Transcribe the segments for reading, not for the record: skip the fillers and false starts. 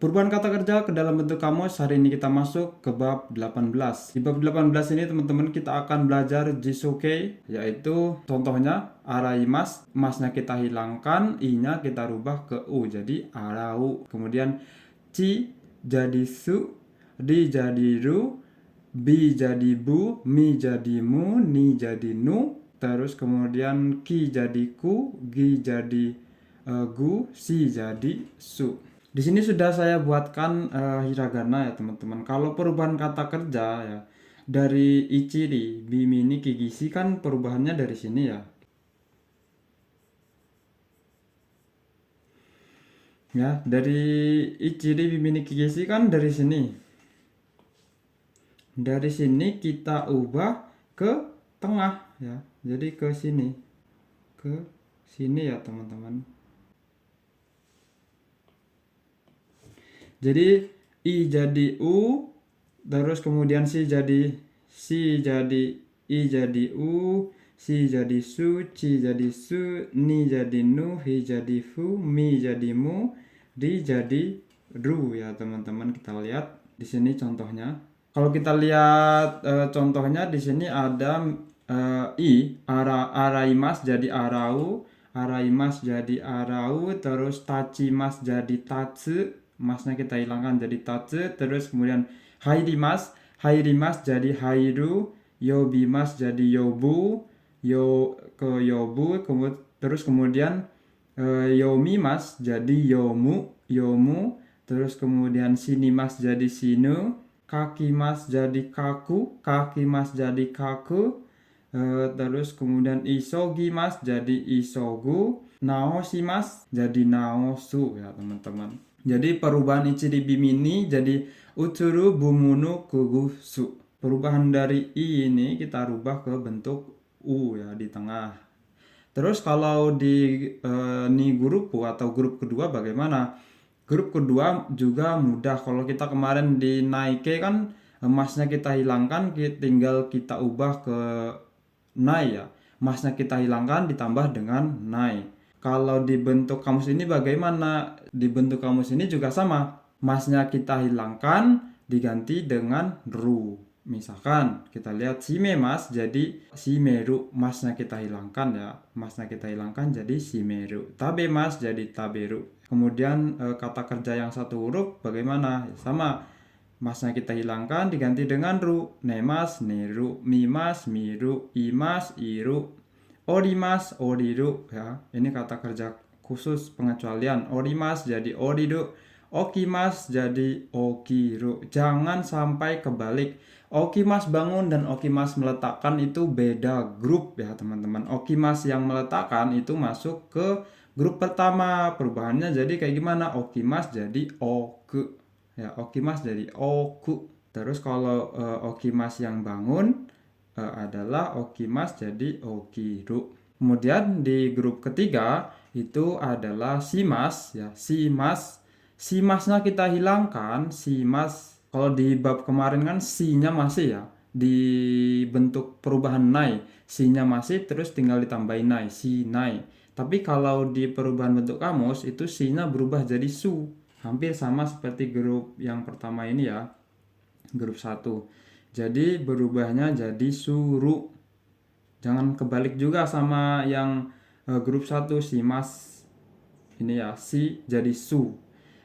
Perubahan kata kerja ke dalam bentuk kamus, hari ini kita masuk ke bab 18. Di bab 18 ini teman-teman kita akan belajar jisoke, yaitu contohnya araimas, masnya kita hilangkan, i-nya kita rubah ke u, jadi arau. Kemudian ci jadi su, di jadi ru, bi jadi bu, mi jadi mu, ni jadi nu, terus kemudian ki jadi ku, gi jadi gu, si jadi su. Di sini sudah saya buatkan hiragana ya teman-teman. Kalau perubahan kata kerja ya dari ichiri, bimini, kigisi kan perubahannya dari sini ya. Ya, dari ichiri, bimini, kigisi kan dari sini. Dari sini kita ubah ke tengah ya. Jadi ke sini. Ke sini ya teman-teman. Jadi i jadi u, terus kemudian si jadi i jadi u, si jadi su, ci jadi su, ni jadi nu, hi jadi fu, mi jadi mu, di jadi ru ya teman-teman. Kita lihat di sini contohnya. Kalau kita lihat contohnya di sini ada araimas jadi arau, araimas jadi arau, terus tachimas jadi tatsu, masnya kita hilangkan jadi tatsu, terus kemudian hairimas jadi hairu, yobimas jadi yobu, yobu, terus kemudian yomimas jadi yomu, terus kemudian sinimas jadi sinu, kakimas jadi kakimas jadi kaku, terus kemudian isogimas jadi isogu, naoshimas jadi naosu ya teman-teman. Jadi perubahan ichiri bimini jadi utsuru bumunu kugusu. Perubahan dari i ini kita rubah ke bentuk u ya di tengah. Terus kalau di ni grupu atau grup kedua bagaimana? Grup kedua juga mudah. Kalau kita kemarin di naike kan masnya kita hilangkan, tinggal kita ubah ke nai ya. Masnya kita hilangkan ditambah dengan nai. Kalau di bentuk kamus ini bagaimana? Di bentuk kamus ini juga sama. Masnya kita hilangkan diganti dengan ru. Misalkan kita lihat shimemas jadi shimeru, masnya kita hilangkan ya. Masnya kita hilangkan jadi shimeru. Tabemas jadi taberu. Kemudian kata kerja yang satu huruf bagaimana? Sama. Masnya kita hilangkan diganti dengan ru. Nemas, neru, mimas, miru, imas, iru, orimas, oriru ya. Ini kata kerja khusus pengecualian. Orimas jadi oriru, okimas jadi okiru. Jangan sampai kebalik. Okimas bangun dan okimas meletakkan itu beda grup ya teman-teman. Okimas yang meletakkan itu masuk ke grup pertama. Perubahannya jadi kayak gimana? Okimas jadi oku ya. Okimas jadi oku. Terus kalau okimas yang bangun adalah okimas jadi okiru. Kemudian di grup ketiga itu adalah simas ya. Simasnya kita hilangkan. Simas kalau di bab kemarin kan si-nya masih ya. Di bentuk perubahan nai, si-nya masih, terus tinggal ditambahin nai, si nai. Tapi kalau di perubahan bentuk kamus itu si-nya berubah jadi su. Hampir sama seperti grup yang pertama ini ya. Grup 1. Jadi berubahnya jadi suru. Jangan kebalik juga sama yang grup 1 si mas ini ya, si jadi su.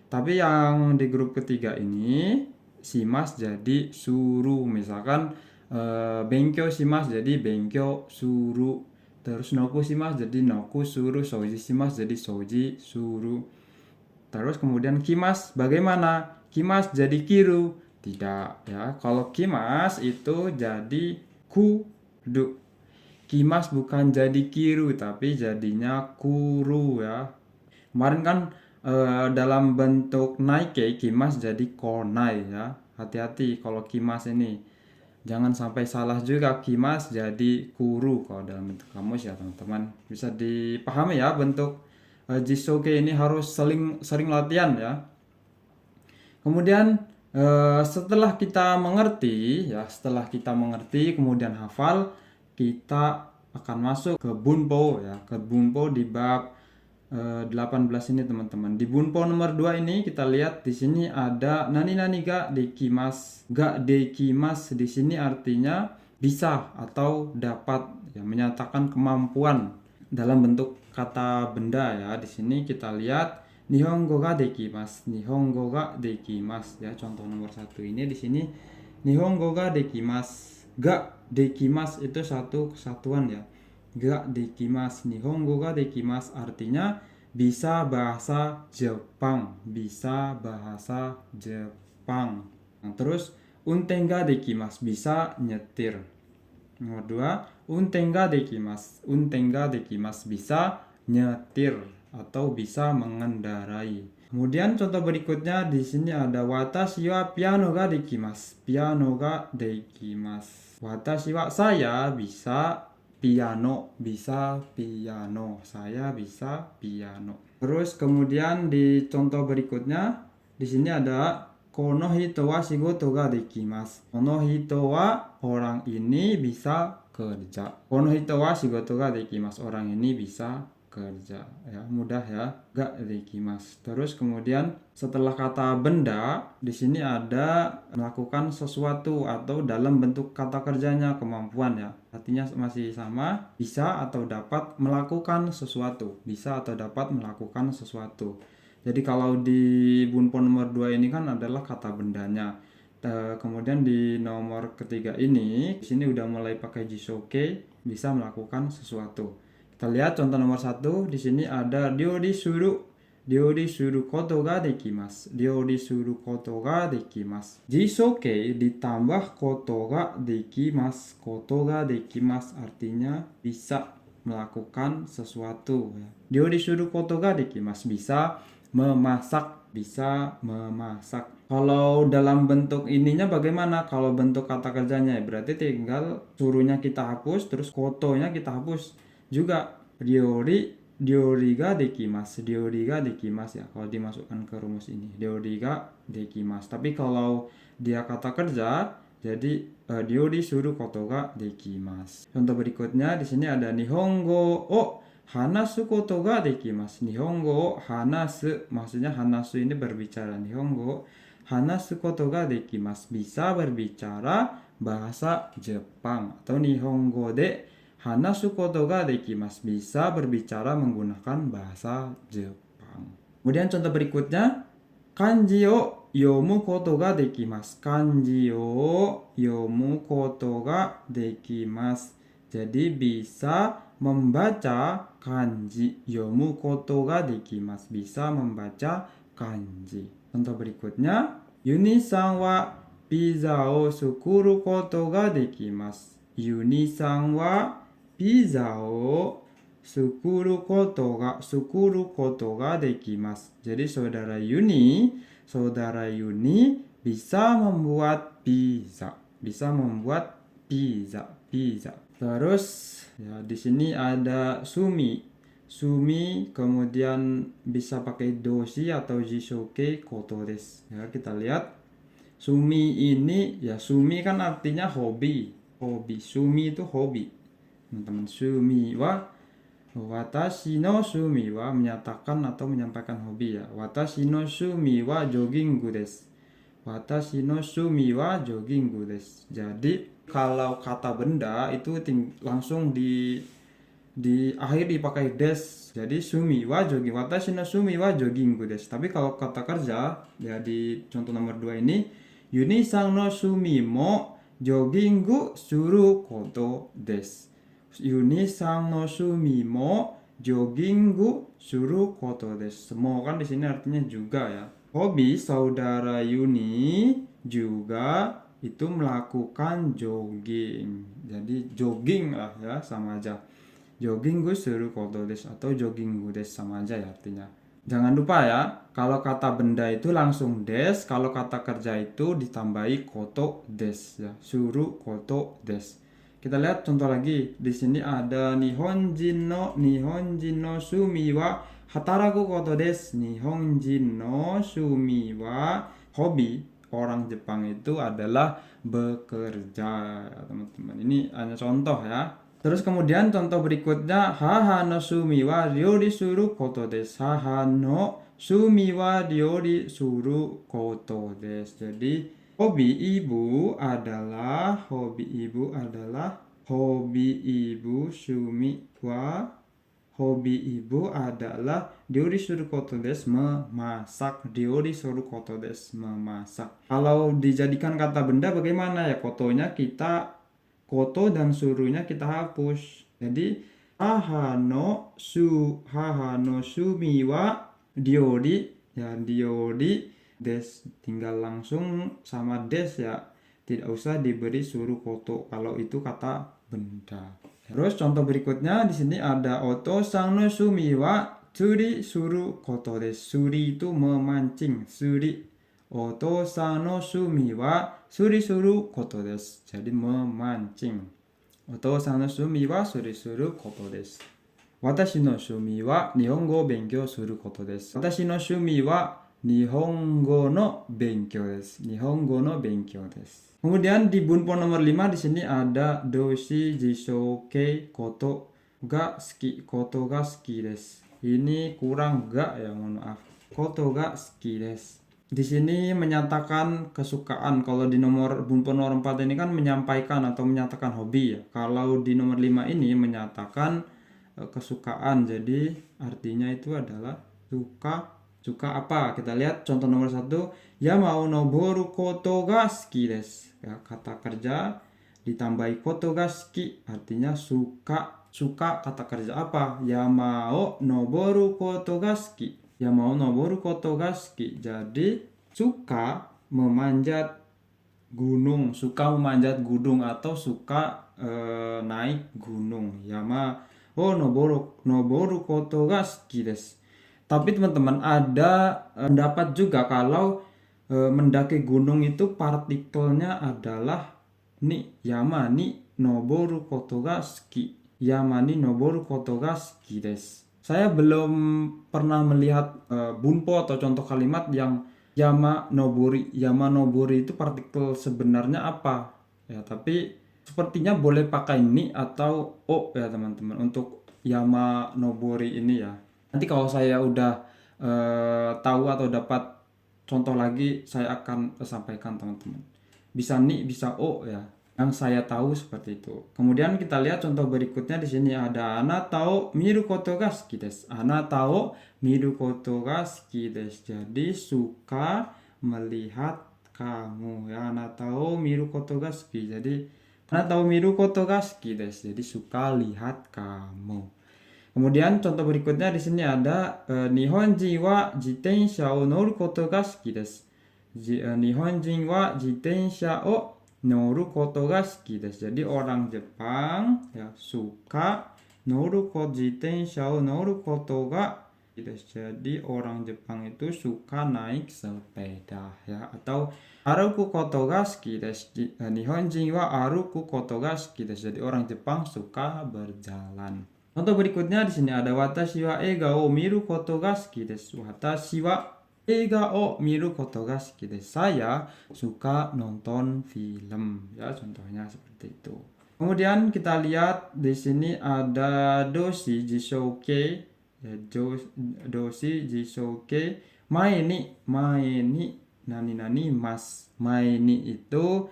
Tapi yang di grup ketiga ini si mas jadi suru. Misalkan benkyo si mas jadi benkyo suru. Terus noku si mas jadi noku suru, soji si mas jadi soji suru. Terus kemudian kimas bagaimana? Kimas jadi kiru. Tidak ya. Kalau kimas itu jadi kudu. Kimas bukan jadi kiru tapi jadinya kuru ya. Kemarin kan dalam bentuk naike kimas jadi konai ya. Hati-hati kalau kimas ini. Jangan sampai salah juga, kimas jadi kuru kalau dalam bentuk kamus ya teman-teman. Bisa dipahami ya bentuk jisoke ini harus sering latihan ya. Kemudian setelah kita mengerti kemudian hafal, kita akan masuk ke bunpo ya. Ke bunpo di bab 18 ini teman-teman. Di bunpo nomor 2 ini kita lihat di sini ada nani ga dekimasu. Ga dekimasu di sini artinya bisa atau dapat, ya, menyatakan kemampuan dalam bentuk kata benda, ya. Di sini kita lihat Nihongo ga dekimasu. Nihongo ga dekimasu, ya. Contoh nomor 1 ini di sini Nihongo ga dekimasu. Ga dekimasu itu satu kesatuan, ya. Ga dekimasu, Nihongo ga dekimasu artinya bisa bahasa Jepang, bisa bahasa Jepang. Nah, terus unten ga dekimasu, bisa nyetir. Nomor 2, unten ga dekimasu. Unten ga dekimasu, bisa nyetir atau bisa mengendarai. Kemudian contoh berikutnya di sini ada watashi wa piano ga dekimasu. Piano ga dekimasu. Watashi wa, saya bisa piano, bisa piano. Saya bisa piano. Terus kemudian di contoh berikutnya di sini ada kono hito wa shigoto ga dekimasu. Kono hito wa, orang ini bisa kerja. Kono hito wa shigoto ga dekimasu, orang ini bisa kerja, ya. Mudah, ya. Ga dekimasu. Terus kemudian setelah kata benda di sini ada melakukan sesuatu atau dalam bentuk kata kerjanya kemampuan, ya. Artinya masih sama, bisa atau dapat melakukan sesuatu. Bisa atau dapat melakukan sesuatu. Jadi kalau di bunpo nomor 2 ini kan adalah kata bendanya. Kemudian di nomor ketiga ini, di sini udah mulai pakai jisoke, bisa melakukan sesuatu. Kita lihat contoh nomor 1, di sini ada ryori suru koto ga dekimasu. Ryori suru koto ga dekimasu. Jisoke ditambah koto ga dekimasu. Koto ga dekimasu artinya bisa melakukan sesuatu, ya. Ryori suru koto ga dekimasu, bisa memasak, bisa memasak. Kalau dalam bentuk ininya bagaimana? Kalau bentuk kata kerjanya, berarti tinggal suruhnya kita hapus, terus kotonya kita hapus juga. Ryori ga dekimasu. Ryori ga dekimasu, ya. Kalau dimasukkan ke rumus ini, ryori ga dekimasu. Tapi kalau dia kata kerja, jadi ryori suru koto ga dekimasu. Contoh berikutnya di sini ada nihongo o hanasu koto ga dekimasu. Nihongo o hanasu, maksudnya hanasu ini berbicara. Nihongo hanasu koto ga dekimasu, bisa berbicara bahasa Jepang. Atau nihongo de hanasu koto ga dekimasu, bisa berbicara menggunakan bahasa Jepang. Kemudian contoh berikutnya, kanji o yomu koto ga dekimasu. Kanji o yomu koto ga dekimasu. Jadi bisa membaca kanji. Yomu koto ga dekimasu, bisa membaca kanji. Contoh berikutnya, Yuni-san wa pizza o sukuru koto ga dekimasu. Yuni-san wa pizza o sukuru koto ga dekimasu. Jadi saudara Yuni bisa membuat pizza. Bisa membuat pizza. Terus, ya, di sini ada sumi, kemudian bisa pakai doshi atau jisoke koto desu, ya. Kita lihat sumi ini, ya, sumi kan artinya hobi. Sumi itu hobi, teman-teman. Sumi wa, watashi no sumi wa, menyatakan atau menyampaikan hobi, ya. Watashi no sumi wa jogging desu. Watashi no sumi wa jogging desu. Jadi kalau kata benda itu langsung diakhiri pakai des. Jadi sumi wa jogging, watashi no sumi wa jogging desu. Tapi kalau kata kerja, ya, di contoh nomor 2 ini, Yuni-san no sumi mo jogging suru koto desu. Yuni-san no sumi mo jogging suru koto desu. Mo kan di sini artinya juga, ya. Hobi saudara Yuni juga itu melakukan jogging. Jadi jogging lah, ya, sama aja. Jogging suru koto desu atau jogging desu sama aja, ya, artinya. Jangan lupa, ya, kalau kata benda itu langsung des, kalau kata kerja itu ditambahi koto des, ya. Suru koto des. Kita lihat contoh lagi. Di sini ada Nihonjin no sumi wa hataraku koto desu. Nihonjin no sumi wa, hobi orang Jepang itu adalah bekerja, ya, teman-teman. Ini hanya contoh, ya. Terus kemudian contoh berikutnya haha no sumi wa ryori suru koto desu. Haha no sumi wa ryori suru koto desu. Jadi hobi ibu adalah ryori suru koto desu, memasak. Ryori suru koto desu, memasak. Kalau dijadikan kata benda bagaimana ya? Koto dan suruhnya kita hapus. Jadi haha no sumi wa ryori, ya ryori des, tinggal langsung sama des ya, tidak usah diberi suruh koto kalau itu kata benda. Terus contoh berikutnya di sini ada oto-san no sumi wa tsuri suru koto desu. Suri itu memancing, suri. Oto-san no sumi wa suri suru koto desu. Jadi memancing. Oto-san no sumi wa suri suru koto desu. Watashi no shumi wa nihongo o benkyou suru koto desu. Watashi no shumi wa nihongo no benkyou desu. Nihongo no benkyou desu. Kemudian di bunpon nomor 5 di sini ada doshi jishouke koto ga suki. Koto ga suki desu. Ini kurang ga ya, mohon maaf. Koto ga suki desu. Di sini menyatakan kesukaan. Kalau di bunpon nomor 4 ini kan menyampaikan atau menyatakan hobi ya. Kalau di nomor 5 ini menyatakan kesukaan. Jadi artinya itu adalah suka apa? Kita lihat contoh nomor 1. Yama o noboru koto ga suki desu. Ya, kata kerja ditambahi koto ga suki artinya suka. Kata kerja apa? Yama o noboru koto ga suki. Yama o noboru koto ga suki. Jadi suka memanjat gunung, atau suka naik gunung. Yama o noboru koto ga suki desu. Tapi teman-teman ada pendapat juga kalau mendaki gunung itu partikelnya adalah ni. Yama ni noboru koto ga suki. Yama ni noboru koto ga suki desu. Saya belum pernah melihat bunpo atau contoh kalimat yang yama nobori. Yama nobori itu partikel sebenarnya apa? Ya, tapi sepertinya boleh pakai ni atau o ya teman-teman untuk yama nobori ini ya. Nanti kalau saya udah tahu atau dapat contoh lagi saya akan sampaikan teman-teman. Bisa ni, bisa o ya. Yang saya tahu seperti itu. Kemudian kita lihat contoh berikutnya di sini ada anata o miru koto ga suki desu. Anata o miru koto ga suki desu. Jadi suka melihat kamu ya. Anata o miru koto ga suki. Jadi anata o miru koto ga suki desu. Jadi suka lihat kamu. Kemudian contoh berikutnya di sini ada Nihonjin wa jitensha o noru koto ga suki desu. Nihonjin wa jitensha o noru koto ga suki desu. Jadi orang Jepang ya suka jitensha o noru koto ga suki desu. Jadi orang Jepang itu suka naik sepeda ya, atau aruku koto ga suki desu. Nihonjin wa aruku koto ga suki desu. Jadi orang Jepang suka berjalan. Contoh berikutnya di sini ada watashi wa eiga o miru koto ga suki desu. Watashi wa eiga o miru koto ga suki desu. Saya suka nonton film. Ya, contohnya seperti itu. Kemudian kita lihat di sini ada doshi jishouke. Ya, doshi jishouke. Mae ni nani mas. Mae ni itu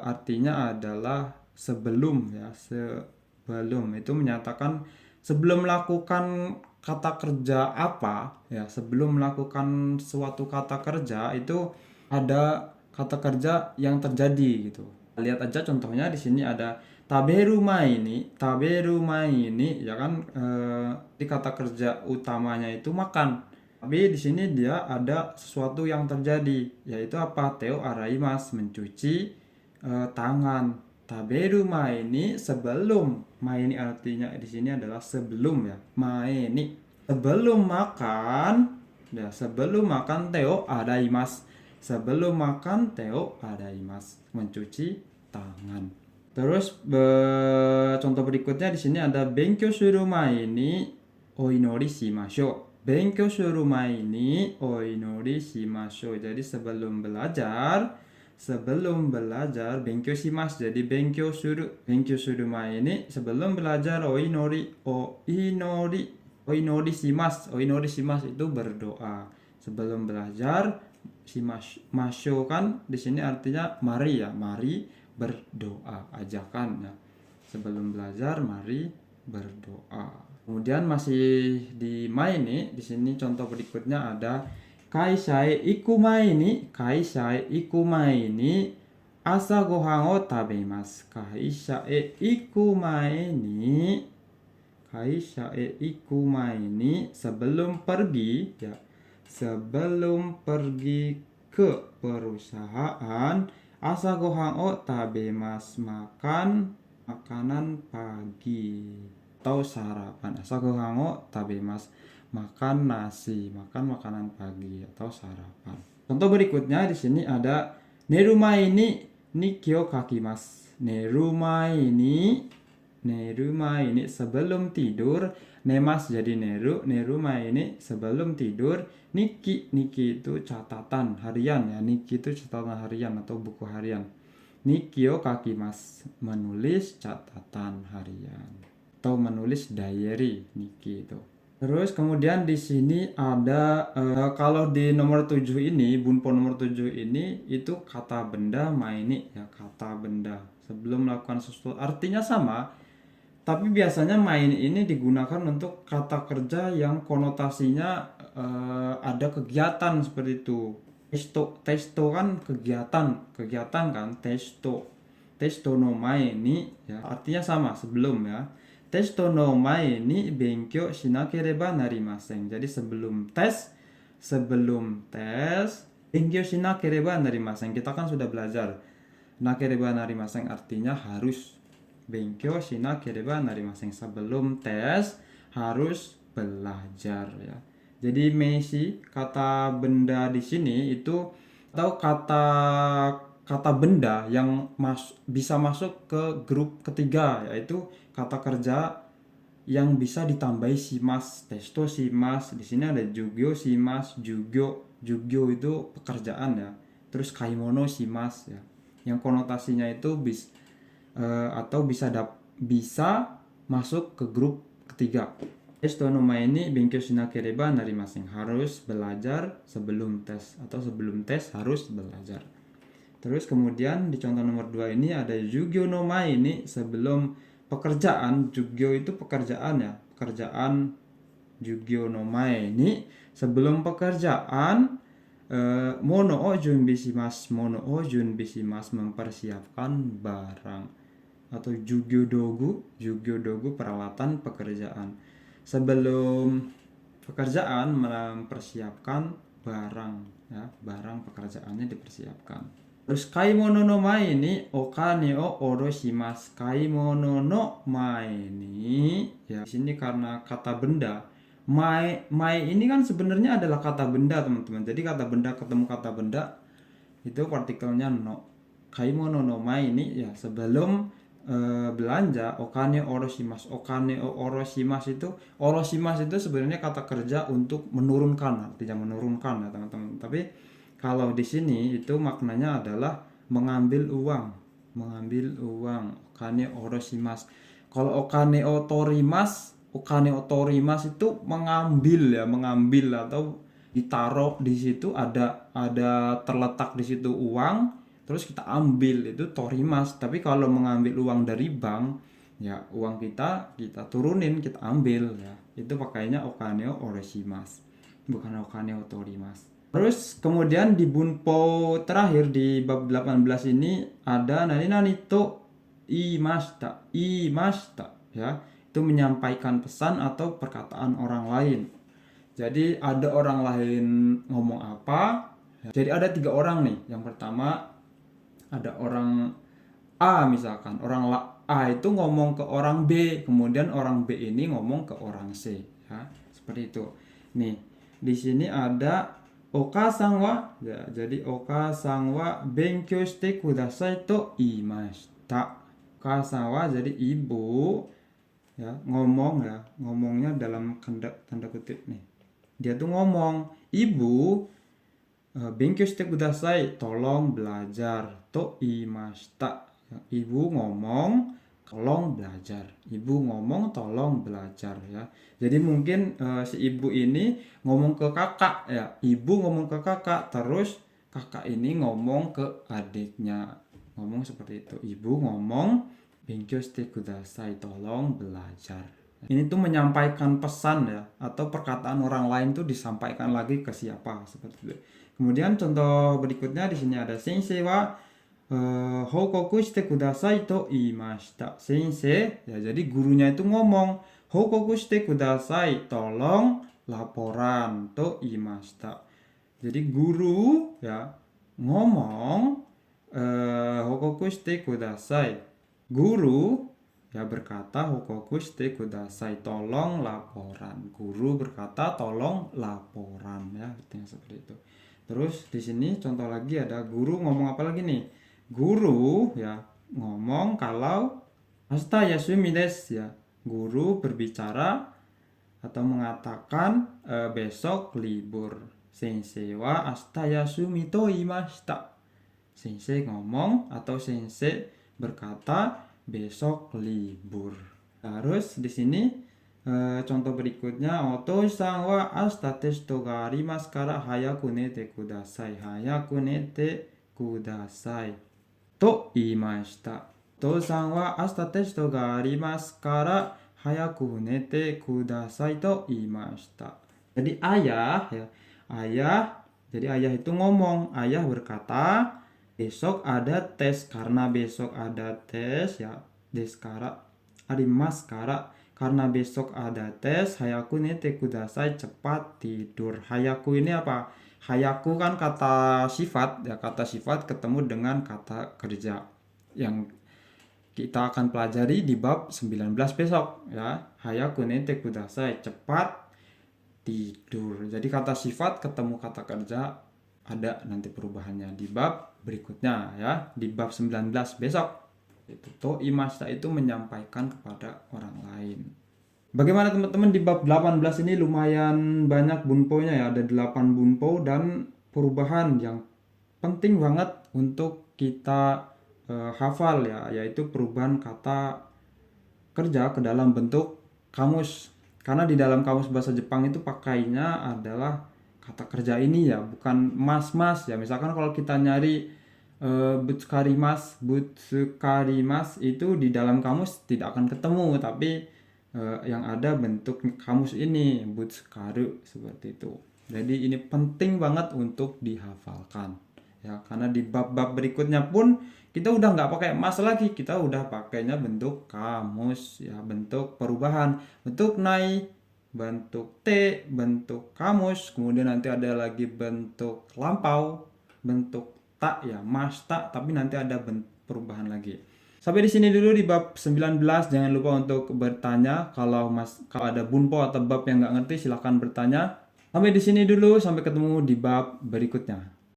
artinya adalah sebelum ya. Sebelum itu menyatakan sebelum melakukan kata kerja apa ya, sebelum melakukan suatu kata kerja itu ada kata kerja yang terjadi gitu. Lihat aja contohnya di sini ada taberu mai ni ya kan, di kata kerja utamanya itu makan. Tapi di sini dia ada sesuatu yang terjadi, yaitu apa? Teo araimasu, mencuci tangan. Taberu mai ni sebelum. Mai ni artinya di sini adalah sebelum ya. Mai ni sebelum makan ya, sebelum makan teo araimasu. Sebelum makan teo araimasu, mencuci tangan. Terus contoh berikutnya di sini ada benkyou suru mai ni oinori shimashou. Benkyou suru mai ni oinori shimashou. Jadi sebelum belajar sebelum belajar benkyo shimasu. Jadi benkyo suru mae ni sebelum belajar o inori shimasu itu berdoa. Sebelum belajar masyo kan di sini artinya mari ya, mari berdoa, ajakan ya. Sebelum belajar mari berdoa. Kemudian masih di mae ni, di sini contoh berikutnya ada kaisha e iku mae ni asa gohan o tabemasu. Kaisha e iku mae ni sebelum pergi ya, sebelum pergi ke perusahaan, asa gohan o tabemasu, makan makanan pagi atau sarapan. Asa gohan o tabemasu, makan nasi, makan makanan pagi atau sarapan. Contoh berikutnya di sini ada neru mae ni nikki o kakimasu. Neru mae ni sebelum tidur, nemas jadi neru mae ni sebelum tidur, nikki itu catatan harian ya, nikki itu catatan harian atau buku harian. Nikki o kakimasu, menulis catatan harian atau menulis diary, nikki itu. Terus kemudian di sini ada kalau di nomor 7 ini, bunpo nomor 7 ini itu kata benda mae ni ya, kata benda sebelum melakukan sesuatu, artinya sama. Tapi biasanya mae ni ini digunakan untuk kata kerja yang konotasinya ada kegiatan seperti itu. Testo kan kegiatan kan, testo no mae ni ya, artinya sama sebelum ya. Testo no mae ni benkyou shinakereba narimasen. Jadi sebelum tes benkyou shinakereba narimasen. Kita kan sudah belajar. Nakereba narimasen artinya harus. Benkyou shinakereba narimasen, sebelum tes harus belajar ya. Jadi meisi kata benda di sini itu atau kata benda yang bisa masuk ke grup ketiga, yaitu kata kerja yang bisa ditambahi shimasu, testo shimasu. Di sini ada jugyo shimasu, jugyo itu pekerjaan ya. Terus kaimono shimasu ya, yang konotasinya itu bisa masuk ke grup ketiga. Testo no mae ni benkyou shinakereba narimasen, harus belajar sebelum tes atau sebelum tes harus belajar. Terus kemudian di contoh nomor 2 ini ada jugyo no mae ni sebelum pekerjaan. Jugyo itu pekerjaan ya, pekerjaan. Jugyo no mae ni sebelum pekerjaan, mono o junbi shimasu, mempersiapkan barang atau jugyo dogu peralatan pekerjaan. Sebelum pekerjaan mempersiapkan barang ya, barang pekerjaannya dipersiapkan. Terus kaimono no mae ni okane o oroshimasu. Kaimono no mae ni ya, di sini karena kata benda. Mae ini kan sebenarnya adalah kata benda, teman-teman. Jadi kata benda ketemu kata benda itu partikelnya no. Kaimono no mae ni ya, sebelum belanja. Okane oroshimasu. Okane o oroshimasu itu sebenarnya kata kerja untuk menurunkan, artinya menurunkan ya, teman-teman. Tapi kalau di sini itu maknanya adalah mengambil uang. Okane oroshimasu. Kalau okane o torimas itu mengambil atau ditaruh di situ, ada terletak di situ uang, terus kita ambil, itu torimas. Tapi kalau mengambil uang dari bank ya, uang kita turunin, kita ambil ya, itu pakainya okane o oroshimasu, bukan okane o torimas. Terus kemudian di bunpo terakhir di bab 18 ini ada nani to imashita ya, itu menyampaikan pesan atau perkataan orang lain. Jadi ada orang lain ngomong apa ya. Jadi ada 3 orang nih. Yang pertama ada orang A, misalkan orang A itu ngomong ke orang B, kemudian orang B ini ngomong ke orang C ya, seperti itu. Nih di sini ada Oka-san wa ya, jadi Oka-san wa benkyou shite kudasai to iimashita. Oka-san wa jadi ibu ya, ngomongnya dalam tanda kutip nih. Dia tuh ngomong, ibu Benkyou shite kudasai, tolong belajar. To imashita. Ibu ngomong tolong belajar. Ibu ngomong tolong belajar ya. Jadi mungkin si ibu ini ngomong ke kakak ya. Ibu ngomong ke kakak, terus kakak ini ngomong ke adiknya. Ngomong seperti itu. Ibu ngomong benkyou shite kudasai, tolong belajar. Ini tuh menyampaikan pesan ya, atau perkataan orang lain tuh disampaikan lagi ke siapa seperti itu. Kemudian contoh berikutnya di sini ada sensei wa hokoku shite kudasai to iimashita. Sensei ya, jadi gurunya itu ngomong hokoku shite kudasai, tolong laporan, to iimashita. Jadi guru ya ngomong hokoku shite kudasai. Guru ya berkata hokoku shite kudasai, tolong laporan. Guru berkata tolong laporan ya, artinya seperti itu. Terus di sini contoh lagi ada guru ngomong apa lagi nih? Guru ya ngomong kalau ashita yasumi desu ya. Guru berbicara atau mengatakan besok libur. Sensei wa ashita yasumi to iimashita. Sensei ngomong atau sensei berkata besok libur. Terus di sini contoh berikutnya, otou-san wa ashita testo ga arimasu kara hayaku nete kudasai. Hayaku nete kudasai to iimashita. Otou-san wa ashita testo ga arimasu kara hayaku nete kudasai to iimashita. Jadi ayah ya, jadi ayah itu ngomong, ayah berkata besok ada tes. Karena besok ada tes ya, deskara arimasu kara, karena besok ada tes, hayaku nete kudasai, cepat tidur. Hayaku ini apa? Hayaku kan kata sifat ya, kata sifat ketemu dengan kata kerja yang kita akan pelajari di bab 19 besok ya. Hayaku nete kudasai, cepat tidur. Jadi kata sifat ketemu kata kerja, ada nanti perubahannya di bab berikutnya ya, di bab 19 besok. Itu to imashita itu menyampaikan kepada orang lain. Bagaimana teman-teman, di bab 18 ini lumayan banyak bunponya ya, ada 8 bunpo dan perubahan yang penting banget untuk kita hafal ya, yaitu perubahan kata kerja ke dalam bentuk kamus. Karena di dalam kamus bahasa Jepang itu pakainya adalah kata kerja ini ya, bukan mas-mas ya. Misalkan kalau kita nyari butsukarimas itu di dalam kamus tidak akan ketemu, tapi yang ada bentuk kamus ini butsukaru seperti itu. Jadi ini penting banget untuk dihafalkan ya, karena di bab-bab berikutnya pun kita udah nggak pakai mas lagi, kita udah pakainya bentuk kamus ya, bentuk perubahan, bentuk nai, bentuk T, bentuk kamus, kemudian nanti ada lagi bentuk lampau, bentuk tak ya, mas tak, tapi nanti ada perubahan lagi. Sampai di sini dulu di bab 19. Jangan lupa untuk bertanya. Kalau ada bunpo atau bab yang nggak ngerti silahkan bertanya. Sampai di sini dulu, sampai ketemu di bab berikutnya.